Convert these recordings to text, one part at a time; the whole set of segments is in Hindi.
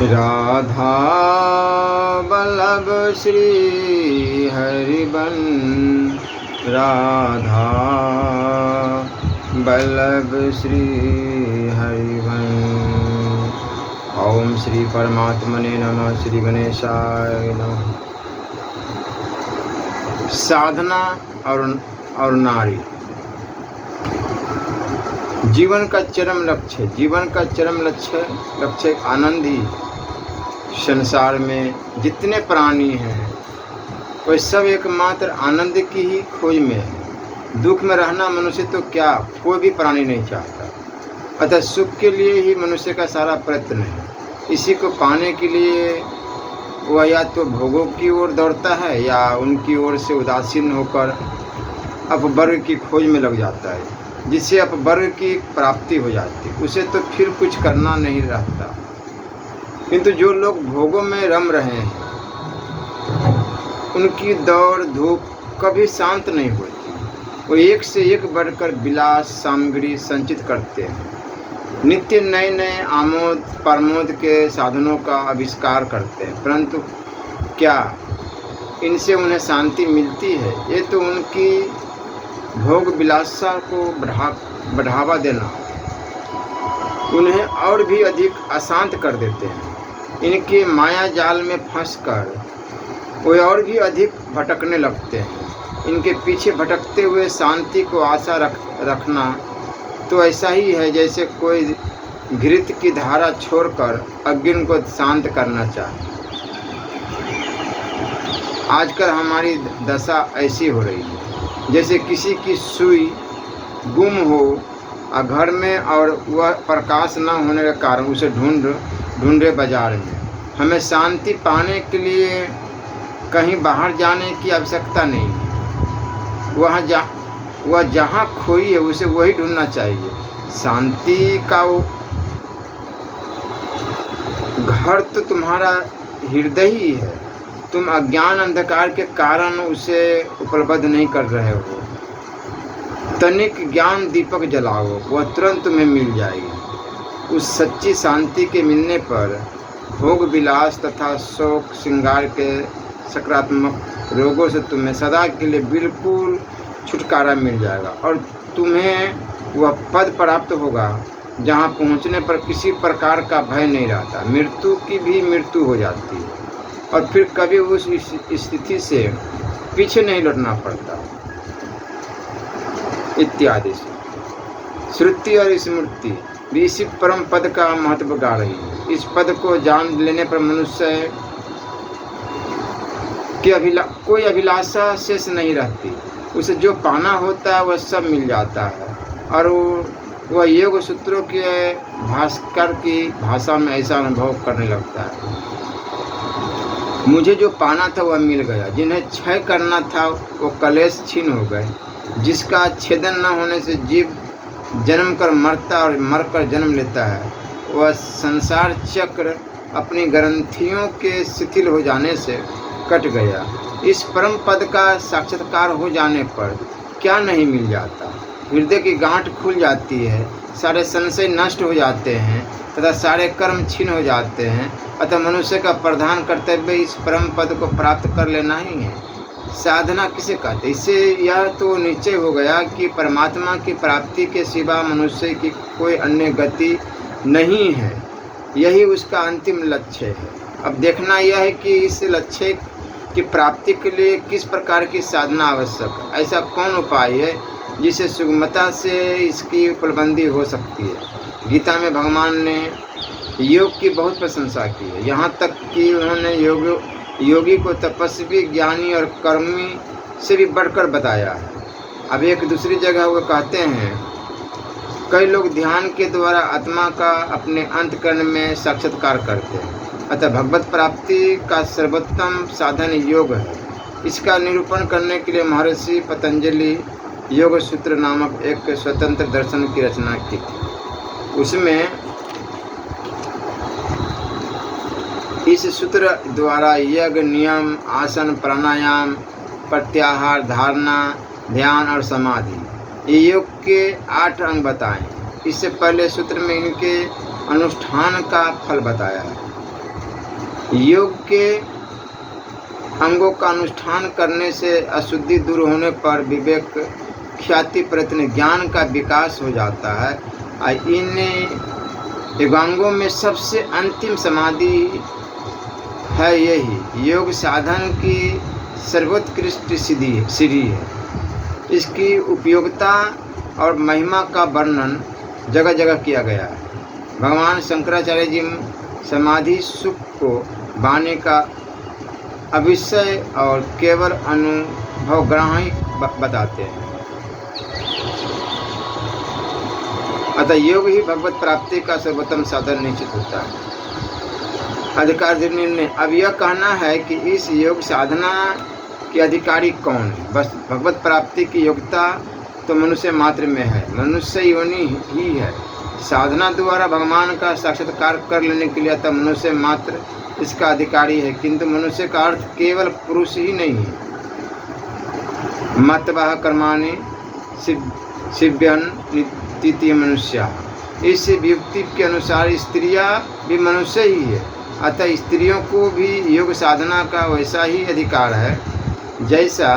राधा वल्लभ श्री हरिबन, राधा वल्लभ श्री हरिबन। ओम श्री परमात्मने नमः। श्री गणेशाय नमः। साधना और नारी जीवन का चरम लक्ष्य। जीवन का चरम लक्ष्य आनंद ही। संसार में जितने प्राणी हैं वे सब एकमात्र आनंद की ही खोज में है। दुख में रहना मनुष्य तो क्या, कोई भी प्राणी नहीं चाहता। अतः सुख के लिए ही मनुष्य का सारा प्रयत्न है। इसी को पाने के लिए वह या तो भोगों की ओर दौड़ता है या उनकी ओर से उदासीन होकर अपवर्ग की खोज में लग जाता है, जिससे अपवर्ग की प्राप्ति हो जाती है। उसे तो फिर कुछ करना नहीं रहता। किंतु जो लोग भोगों में रम रहे हैं उनकी दौड़ धूप कभी शांत नहीं होती। वो एक से एक बढ़कर विलास सामग्री संचित करते हैं। नित्य नए नए आमोद प्रमोद के साधनों का आविष्कार करते हैं, परंतु क्या इनसे उन्हें शांति मिलती है? ये तो उनकी भोग विलासा को बढ़ावा देना उन्हें और भी अधिक अशांत कर देते हैं। इनके माया जाल में फंसकर वे और भी अधिक भटकने लगते हैं। इनके पीछे भटकते हुए शांति को आशा रखना तो ऐसा ही है जैसे कोई घृत की धारा छोड़कर अग्नि को शांत करना चाहे। आजकल हमारी दशा ऐसी हो रही है जैसे किसी की सुई गुम हो घर में और वह प्रकाश न होने के कारण उसे ढूंढे बाजार में। हमें शांति पाने के लिए कहीं बाहर जाने की आवश्यकता नहीं है। वह जहाँ खोई है उसे वही ढूंढना चाहिए। शांति का वो घर तो तुम्हारा हृदय ही है। तुम अज्ञान अंधकार के कारण उसे उपलब्ध नहीं कर रहे हो। तनिक ज्ञान दीपक जलाओ, वह तुरंत तुम्हें मिल जाएगी। उस सच्ची शांति के मिलने पर भोग विलास तथा शोक श्रृंगार के सकारात्मक रोगों से तुम्हें सदा के लिए बिल्कुल छुटकारा मिल जाएगा और तुम्हें वह पद प्राप्त होगा जहाँ पहुँचने पर किसी प्रकार का भय नहीं रहता। मृत्यु की भी मृत्यु हो जाती है और फिर कभी उस स्थिति से पीछे नहीं लौटना पड़ता इत्यादि। श्रुति और स्मृति भी इसी परम पद का महत्व गा रही है। इस पद को जान लेने पर मनुष्य की कोई अभिलाषा शेष नहीं रहती। उसे जो पाना होता है वह सब मिल जाता है और वह योग सूत्रों के भास्कर की भाषा में ऐसा अनुभव करने लगता है। मुझे जो पाना था वह मिल गया, जिन्हें क्षय करना था वो कलेश छीन हो गए। जिसका छेदन न होने से जीव जन्म कर मरता और मरकर जन्म लेता है, वह संसार चक्र अपनी ग्रंथियों के शिथिल हो जाने से कट गया। इस परम पद का साक्षात्कार हो जाने पर क्या नहीं मिल जाता। हृदय की गांठ खुल जाती है, सारे संशय नष्ट हो जाते हैं तथा सारे कर्म छीन हो जाते हैं। अतः मनुष्य का प्रधान कर्तव्य इस परम पद को प्राप्त कर लेना ही है। साधना किसे कहते? इससे यह तो निश्चय हो गया कि परमात्मा की प्राप्ति के सिवा मनुष्य की कोई अन्य गति नहीं है। यही उसका अंतिम लक्ष्य है। अब देखना यह है कि इस लक्ष्य की प्राप्ति के लिए किस प्रकार की साधना आवश्यक है। ऐसा कौन उपाय है जिसे सुगमता से इसकी उपलब्धि हो सकती है। गीता में भगवान ने योग की बहुत प्रशंसा की है, यहाँ तक कि उन्होंने योगी को तपस्वी, ज्ञानी और कर्मी से भी बढ़कर बताया है। अब एक दूसरी जगह वो कहते हैं, कई लोग ध्यान के द्वारा आत्मा का अपने अंतःकरण में साक्षात्कार करते हैं। अतः भगवत प्राप्ति का सर्वोत्तम साधन योग है। इसका निरूपण करने के लिए महर्षि पतंजलि योग सूत्र नामक एक स्वतंत्र दर्शन की रचना की थी। उसमें इस सूत्र द्वारा यज्ञ, नियम, आसन, प्राणायाम, प्रत्याहार, धारणा, ध्यान और समाधि ये योग के 8 अंग बताए हैं। इससे पहले सूत्र में इनके अनुष्ठान का फल बताया है। योग के अंगों का अनुष्ठान करने से अशुद्धि दूर होने पर विवेक, ख्याति, प्रयत्न, ज्ञान का विकास हो जाता है। इन योगांगों में सबसे अंतिम समाधि है यही योग साधन की सर्वोत्कृष्ट सीढ़ी है। इसकी उपयोगिता और महिमा का वर्णन जगह जगह किया गया है। भगवान शंकराचार्य जी समाधि सुख को वाणी का अविषय और केवल अनुभवग्राही बताते हैं। अतः योग ही भगवत प्राप्ति का सर्वोत्तम साधन निश्चित होता है। अधिकार निर्णय। अब यह कहना है कि इस योग साधना के अधिकारी कौन है। बस भगवत प्राप्ति की योग्यता तो मनुष्य मात्र में है, मनुष्य योनि ही है। साधना द्वारा भगवान का साक्षात्कार कर लेने के लिए तब मनुष्य मात्र इसका अधिकारी है, किंतु मनुष्य का अर्थ केवल पुरुष ही नहीं है। मतवाह कर्माणि सिद्ध्यन् नित्य मनुष्य। इस व्युक्ति के अनुसार स्त्रियां भी मनुष्य ही है। अतः स्त्रियों को भी योग साधना का वैसा ही अधिकार है जैसा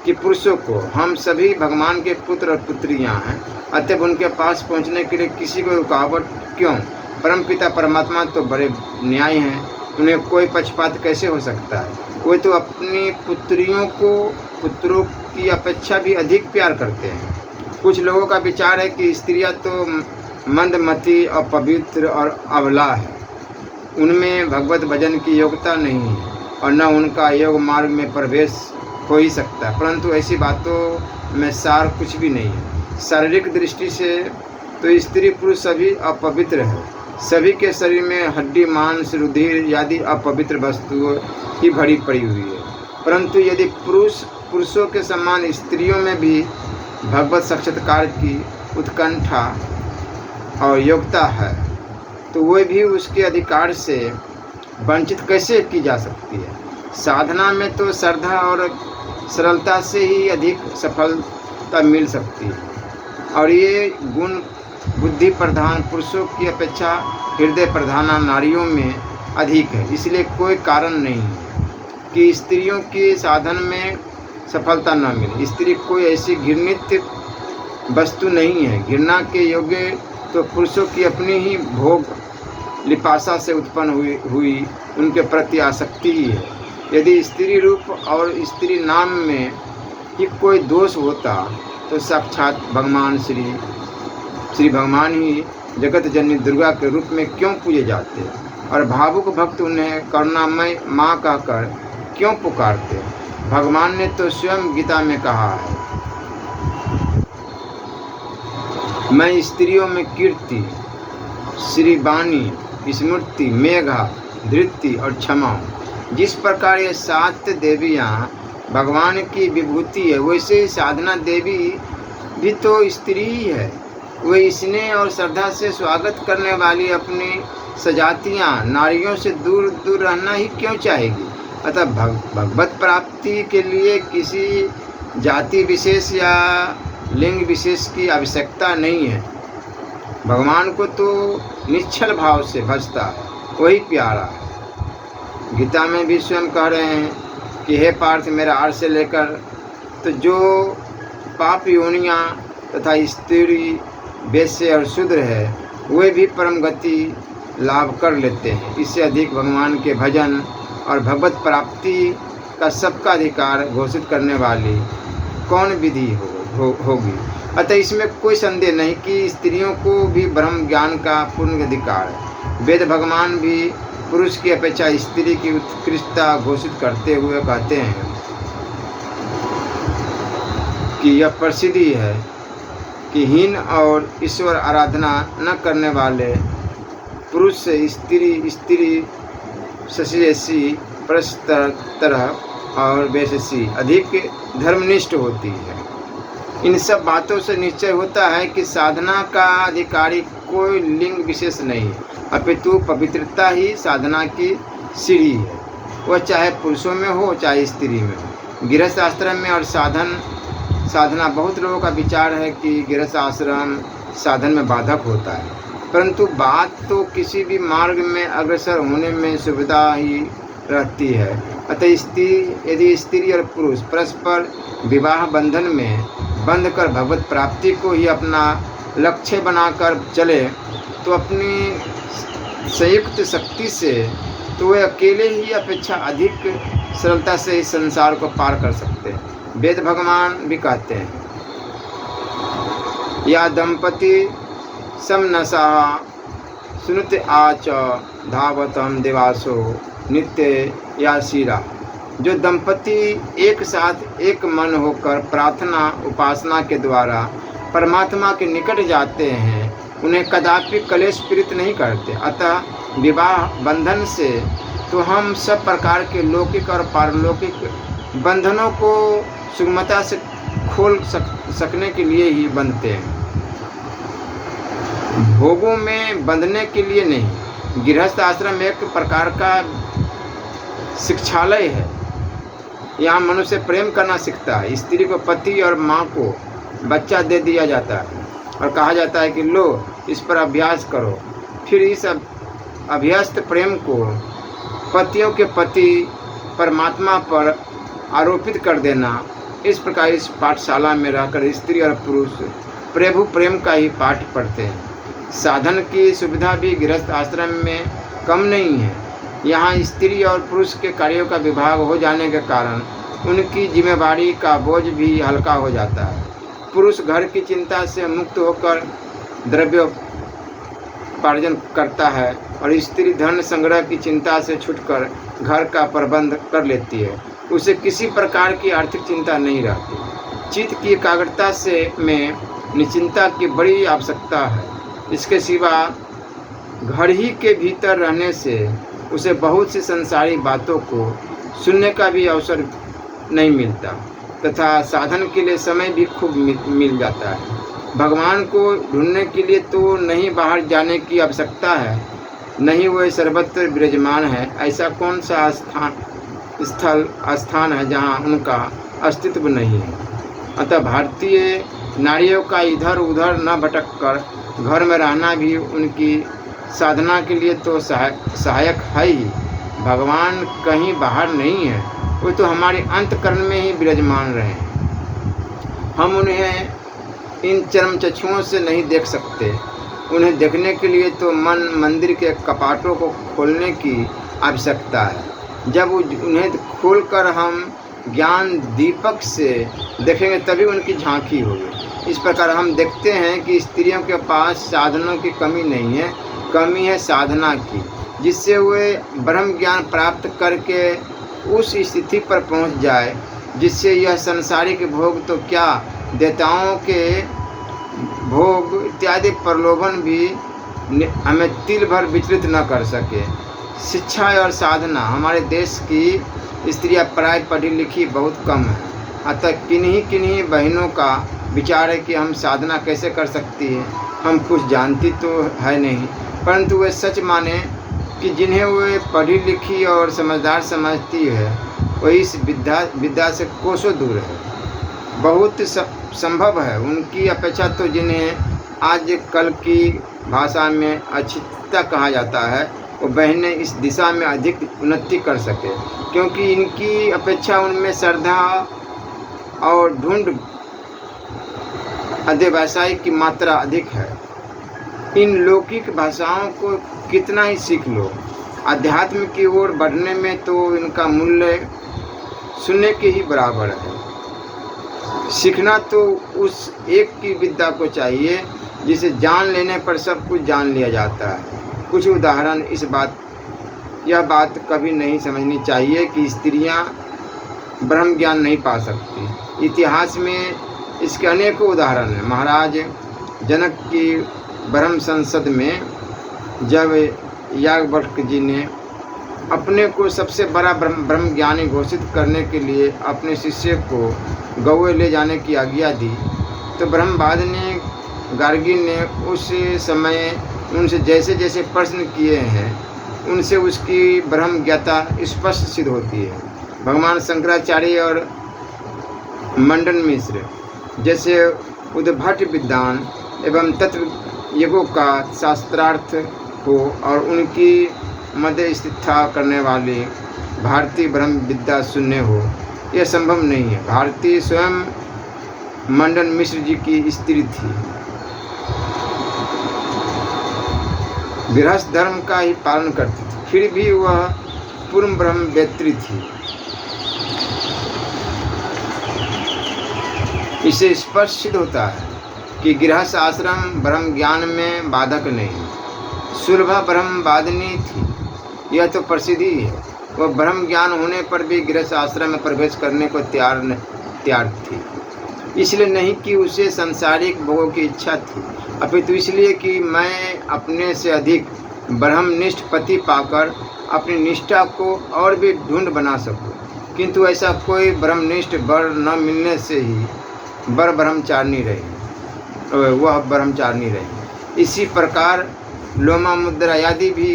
कि पुरुषों को। हम सभी भगवान के पुत्र और पुत्रियां हैं, अतः उनके पास पहुंचने के लिए किसी को रुकावट क्यों। परमपिता परमात्मा तो बड़े न्यायी हैं, उन्हें कोई पक्षपात कैसे हो सकता है। वे तो अपनी पुत्रियों को पुत्रों की अपेक्षा भी अधिक प्यार करते हैं। कुछ लोगों का विचार है कि स्त्रियां तो मंदमती, अपवित्र और अबला है, उनमें भगवत भजन की योग्यता नहीं है और न उनका योग मार्ग में प्रवेश हो ही सकता है। परंतु ऐसी बातों में सार कुछ भी नहीं है। शारीरिक दृष्टि से तो स्त्री पुरुष सभी अपवित्र है। सभी के शरीर में हड्डी, मांस, रुधिर आदि अपवित्र वस्तुएं ही भरी पड़ी हुई है। परंतु यदि पुरुषों के समान स्त्रियों में भी भगवत साक्षात्कार की उत्कंठा और योग्यता है तो वे भी उसके अधिकार से वंचित कैसे की जा सकती है। साधना में तो श्रद्धा और सरलता से ही अधिक सफलता मिल सकती है और ये गुण बुद्धि प्रधान पुरुषों की अपेक्षा हृदय प्रधान नारियों में अधिक है। इसलिए कोई कारण नहीं है कि स्त्रियों के साधन में सफलता न मिले। स्त्री कोई ऐसी घृणित वस्तु नहीं है। घृणा के योग्य तो पुरुषों की अपनी ही भोग लिपासा से उत्पन्न हुई उनके प्रति आसक्ति ही है। यदि स्त्री रूप और स्त्री नाम में ही कोई दोष होता तो साक्षात भगवान श्री भगवान ही जगत जननी दुर्गा के रूप में क्यों पूजे जाते और भावुक भक्त उन्हें करुणामय माँ कहकर क्यों पुकारते। भगवान ने तो स्वयं गीता में कहा है, मैं स्त्रियों में कीर्ति, श्रीवाणी, स्मृति, मेघा, धृति और क्षमा हूँ। जिस प्रकार ये 7 देवियाँ भगवान की विभूति है, वैसे ही साधना देवी भी तो स्त्री ही है। वे स्नेह और श्रद्धा से स्वागत करने वाली अपनी सजातियाँ नारियों से दूर दूर रहना ही क्यों चाहेगी। अतः भगवत प्राप्ति के लिए किसी जाति विशेष या लिंग विशेष की आवश्यकता नहीं है। भगवान को तो निश्चल भाव से भजता है, वही प्यारा है। गीता में भी स्वयं कह रहे हैं कि हे पार्थ, मेरा आर्य से लेकर तो जो पाप योनियाँ तथा स्त्री, वैश्य और शूद्र है वे भी परम गति लाभ कर लेते हैं। इससे अधिक भगवान के भजन और भगवत प्राप्ति का सबका अधिकार घोषित करने वाली कौन विधि होगी। अतः इसमें कोई संदेह नहीं कि स्त्रियों को भी ब्रह्म ज्ञान का पूर्ण अधिकार है। वेद भगवान भी पुरुष की अपेक्षा स्त्री की उत्कृष्टता घोषित करते हुए कहते हैं कि यह प्रसिद्धि है कि हीन और ईश्वर आराधना न करने वाले पुरुष से स्त्री शशि परस्तर और वैश्य अधिक धर्मनिष्ठ होती है। इन सब बातों से निश्चय होता है कि साधना का अधिकारी कोई लिंग विशेष नहीं, अपितु पवित्रता ही साधना की सीढ़ी है। वह चाहे पुरुषों में हो चाहे स्त्री में हो। गृहस्थ आश्रम में और साधना बहुत लोगों का विचार है कि गृहस्थ आश्रम साधन में बाधक होता है। परंतु बात तो किसी भी मार्ग में अग्रसर होने में सुविधा ही रहती है। अतः यदि स्त्री और पुरुष परस्पर विवाह बंधन में बंध कर भगवत प्राप्ति को ही अपना लक्ष्य बनाकर चले तो अपनी संयुक्त शक्ति से तो वे अकेले ही अपेक्षा अधिक सरलता से इस संसार को पार कर सकते हैं। वेद भगवान भी कहते हैं, या दंपति समनसा सुनते आच धावतम देवासो नित्य या शिरा। जो दंपति एक साथ एक मन होकर प्रार्थना उपासना के द्वारा परमात्मा के निकट जाते हैं, उन्हें कदापि कलेश पीड़ित नहीं करते। अतः विवाह बंधन से तो हम सब प्रकार के लौकिक और पारलौकिक बंधनों को सुगमता से खोल सकने के लिए ही बनते हैं, भोगों में बंधने के लिए नहीं। गृहस्थ आश्रम एक प्रकार का शिक्षालय है। यहाँ मनुष्य प्रेम करना सीखता है। स्त्री को पति और माँ को बच्चा दे दिया जाता है और कहा जाता है कि लो इस पर अभ्यास करो। फिर इस अभ्यस्त प्रेम को पतियों के पति परमात्मा पर आरोपित कर देना। इस प्रकार इस पाठशाला में रहकर स्त्री और पुरुष प्रभु प्रेम का ही पाठ पढ़ते हैं। साधन की सुविधा भी गृहस्थ आश्रम में कम नहीं है। यहाँ स्त्री और पुरुष के कार्यों का विभाग हो जाने के कारण उनकी जिम्मेवारी का बोझ भी हल्का हो जाता है। पुरुष घर की चिंता से मुक्त होकर द्रव्योपार्जन करता है और स्त्री धन संग्रह की चिंता से छूटकर घर का प्रबंध कर लेती है। उसे किसी प्रकार की आर्थिक चिंता नहीं रहती। चित्त की एकाग्रता से में निश्चिंता की बड़ी आवश्यकता है। इसके सिवा घर ही के भीतर रहने से उसे बहुत सी संसारी बातों को सुनने का भी अवसर नहीं मिलता तथा साधन के लिए समय भी खूब मिल जाता है। भगवान को ढूंढने के लिए तो नहीं बाहर जाने की आवश्यकता है, नहीं वह सर्वत्र विराजमान है। ऐसा कौन सा स्थान है जहाँ उनका अस्तित्व नहीं है। अतः भारतीय नारियों का इधर उधर न भटक कर घर में रहना भी उनकी साधना के लिए तो सहायक है ही। भगवान कहीं बाहर नहीं है, वो तो हमारे अंतःकरण में ही विराजमान रहे। हम उन्हें इन चरम चक्षुओं से नहीं देख सकते। उन्हें देखने के लिए तो मन मंदिर के कपाटों को खोलने की आवश्यकता है। जब उन्हें खोलकर हम ज्ञान दीपक से देखेंगे तभी उनकी झांकी होगी। इस प्रकार हम देखते हैं कि स्त्रियों के पास साधनों की कमी नहीं है, कमी है साधना की, जिससे वे ब्रह्म ज्ञान प्राप्त करके उस स्थिति पर पहुंच जाए जिससे यह संसारिक भोग तो क्या, देवताओं के भोग इत्यादि प्रलोभन भी हमें तिल भर विचलित न कर सके। शिक्षा और साधना हमारे देश की स्त्रियां प्राय पढ़ी लिखी बहुत कम है। अतः किन्हीं बहनों का विचार है कि हम साधना कैसे कर सकती है, हम कुछ जानती तो है नहीं, परंतु वे सच माने कि जिन्हें वे पढ़ी लिखी और समझदार समझती है वही इस विद्या से कोसों दूर है। बहुत संभव है उनकी अपेक्षा तो जिन्हें आज कल की भाषा में अशिक्षिता कहा जाता है वो बहनें इस दिशा में अधिक उन्नति कर सके, क्योंकि इनकी अपेक्षा उनमें श्रद्धा और ढूंढ अध्यवसाय की मात्रा अधिक है। इन लौकिक भाषाओं को कितना ही सीख लो, अध्यात्म की ओर बढ़ने में तो इनका मूल्य सुनने के ही बराबर है। सीखना तो उस एक की विद्या को चाहिए जिसे जान लेने पर सब कुछ जान लिया जाता है। कुछ उदाहरण यह बात कभी नहीं समझनी चाहिए कि स्त्रियां ब्रह्म ज्ञान नहीं पा सकती। इतिहास में इसके अनेकों उदाहरण हैं। महाराज जनक की ब्रह्म संसद में जब याज्ञवल्क्य जी ने अपने को सबसे बड़ा ब्रह्म ज्ञानी घोषित करने के लिए अपने शिष्य को गौए ले जाने की आज्ञा दी, तो ब्रह्मवादिनी गार्गी ने उस समय उनसे जैसे जैसे प्रश्न किए हैं उनसे उसकी ब्रह्म ज्ञाता स्पष्ट सिद्ध होती है। भगवान शंकराचार्य और मंडन मिश्र जैसे उद्भट विद्वान एवं तत्व युगों का शास्त्रार्थ हो और उनकी मध्यस्थता करने वाली भारतीय ब्रह्म विद्या शून्य हो, यह संभव नहीं है। भारती स्वयं मंडन मिश्र जी की स्त्री थी, गृहस्थ धर्म का ही पालन करती थी, फिर भी वह पूर्ण ब्रह्मवेत्री थी। इससे स्पष्ट सिद्ध होता है कि गृहस्थ आश्रम ब्रह्म ज्ञान में बाधक नहीं, सुलभा ब्रह्मवादिनी थी, यह तो प्रसिद्धि है। वह ब्रह्म ज्ञान होने पर भी गृहस्थ आश्रम में प्रवेश करने को तैयार थी, इसलिए नहीं कि उसे सांसारिक भोगों की इच्छा थी, अपितु इसलिए कि मैं अपने से अधिक ब्रह्मनिष्ठ पति पाकर अपनी निष्ठा को और भी ढूंढ बना सकूं। किंतु ऐसा कोई ब्रह्मनिष्ठ वर न मिलने से ही वह ब्रह्मचारिणी रही। इसी प्रकार लोमामुद्रा आदि भी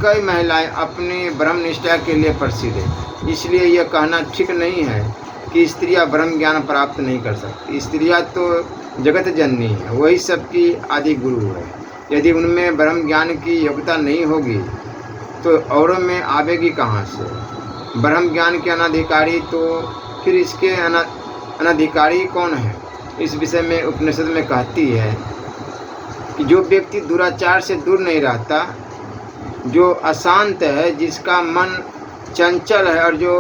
कई महिलाएं अपनी ब्रह्मनिष्ठा के लिए प्रसिद्ध है। इसलिए यह कहना ठीक नहीं है कि स्त्रियां ब्रह्म ज्ञान प्राप्त नहीं कर सकती। स्त्रियां तो जगत जननी है, वही सबकी आदि गुरु है। यदि उनमें ब्रह्म ज्ञान की योग्यता नहीं होगी तो औरों में आवेगी कहाँ से? ब्रह्म ज्ञान के अनाधिकारी तो फिर इसके अनाधिकारी कौन है? इस विषय में उपनिषद में कहती है कि जो व्यक्ति दुराचार से दूर नहीं रहता, जो अशांत है, जिसका मन चंचल है और जो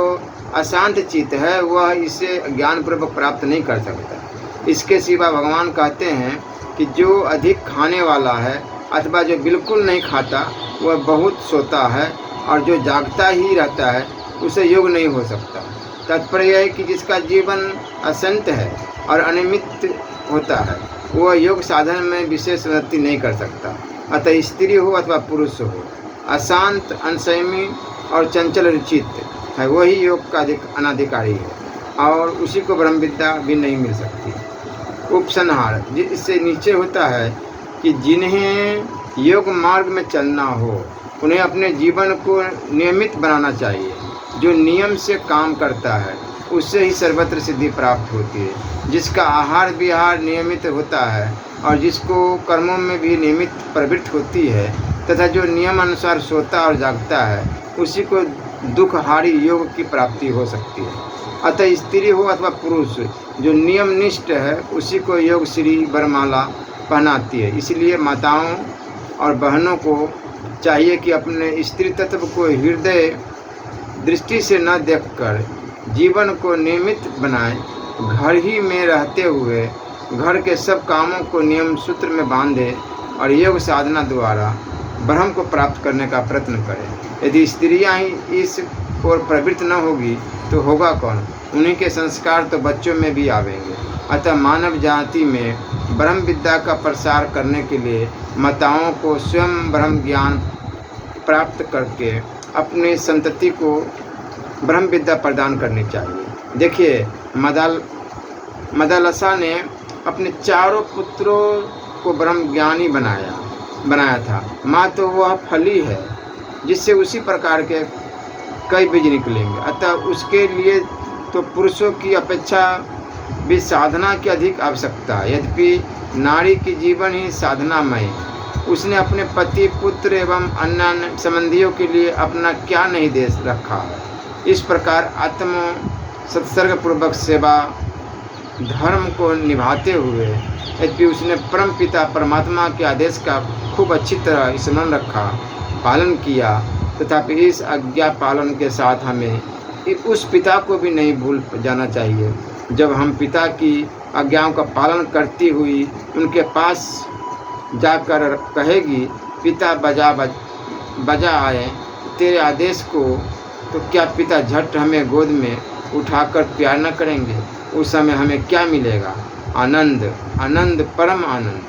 अशांत चित्त है, वह इसे ज्ञानपूर्वक प्राप्त नहीं कर सकता। इसके सिवा भगवान कहते हैं कि जो अधिक खाने वाला है अथवा जो बिल्कुल नहीं खाता, वह बहुत सोता है, और जो जागता ही रहता है उसे योग नहीं हो सकता। तात्पर्य यह है कि जिसका जीवन अशांत है और अनियमित होता है, वह योग साधन में विशेष उन्नति नहीं कर सकता। अतः स्त्री हो अथवा पुरुष हो, अशांत, अनसंयमी और चंचल चित्त है, वही योग का अनाधिकारी है और उसी को ब्रह्म विद्या भी नहीं मिल सकती। उपसंहार इससे नीचे होता है कि जिन्हें योग मार्ग में चलना हो, उन्हें अपने जीवन को नियमित बनाना चाहिए। जो नियम से काम करता है उससे ही सर्वत्र सिद्धि प्राप्त होती है। जिसका आहार विहार नियमित होता है और जिसको कर्मों में भी नियमित प्रवृत्ति होती है तथा जो नियम अनुसार सोता और जागता है, उसी को दुखहारी योग की प्राप्ति हो सकती है। अतः स्त्री हो अथवा पुरुष, जो नियमनिष्ठ है उसी को योग श्री वरमाला पहनाती है। इसलिए माताओं और बहनों को चाहिए कि अपने स्त्री तत्व को हृदय दृष्टि से न देखकर जीवन को नियमित बनाएं। घर ही में रहते हुए घर के सब कामों को नियम सूत्र में बांधे और योग साधना द्वारा ब्रह्म को प्राप्त करने का प्रयत्न करें। यदि स्त्रियां ही इस ओर प्रवृत्त न होगी तो होगा कौन? उन्हीं के संस्कार तो बच्चों में भी आवेंगे। अतः मानव जाति में ब्रह्म विद्या का प्रसार करने के लिए माताओं को स्वयं ब्रह्म ज्ञान प्राप्त करके अपनी संतति को ब्रह्म विद्या प्रदान करनी चाहिए। देखिए, मदालसा ने अपने चारों पुत्रों को ब्रह्म ज्ञानी बनाया था। माँ तो वह फली है जिससे उसी प्रकार के कई बीज निकलेंगे। अतः उसके लिए तो पुरुषों की अपेक्षा भी साधना की अधिक आवश्यकता है। यद्यपि नारी की जीवन ही साधनामय है। उसने अपने पति, पुत्र एवं अन्य संबंधियों के लिए अपना क्या नहीं दे रखा है। इस प्रकार आत्म सत्सर्ग पूर्वक सेवा धर्म को निभाते हुए यद्यपि उसने परम पिता परमात्मा के आदेश का खूब अच्छी तरह स्मरण रखा, पालन किया, तथापि इस आज्ञा पालन के साथ हमें उस पिता को भी नहीं भूल जाना चाहिए। जब हम पिता की आज्ञाओं का पालन करती हुई उनके पास जाकर कहेगी, पिता बजा आए तेरे आदेश को, तो क्या पिता झट हमें गोद में उठाकर प्यार न करेंगे? उस समय हमें क्या मिलेगा? आनंद, आनंद, परम आनंद।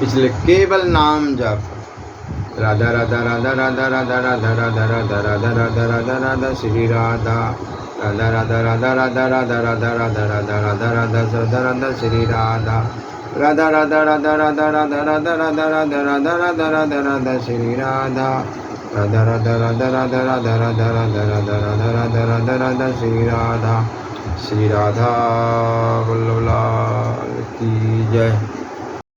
इसलिए केवल नाम जप, राधा राधा राधा राधा राधा राधा राधा राधा राधा राधा राधा राधा श्री राधा, राधा राधा राधा राधा राधा राधा राधा राधा राधा राधा राधा राधा श्री राधा, राधा राधा राधा राधा राधा राधा राधा राधा राधा राधा राधा राधा श्री राधा, राधा राधा राधा राधा राधा राधा राधा राधा राधा राधा राधा राधा श्री राधा। श्री राधा वल्लभ लाल की जय।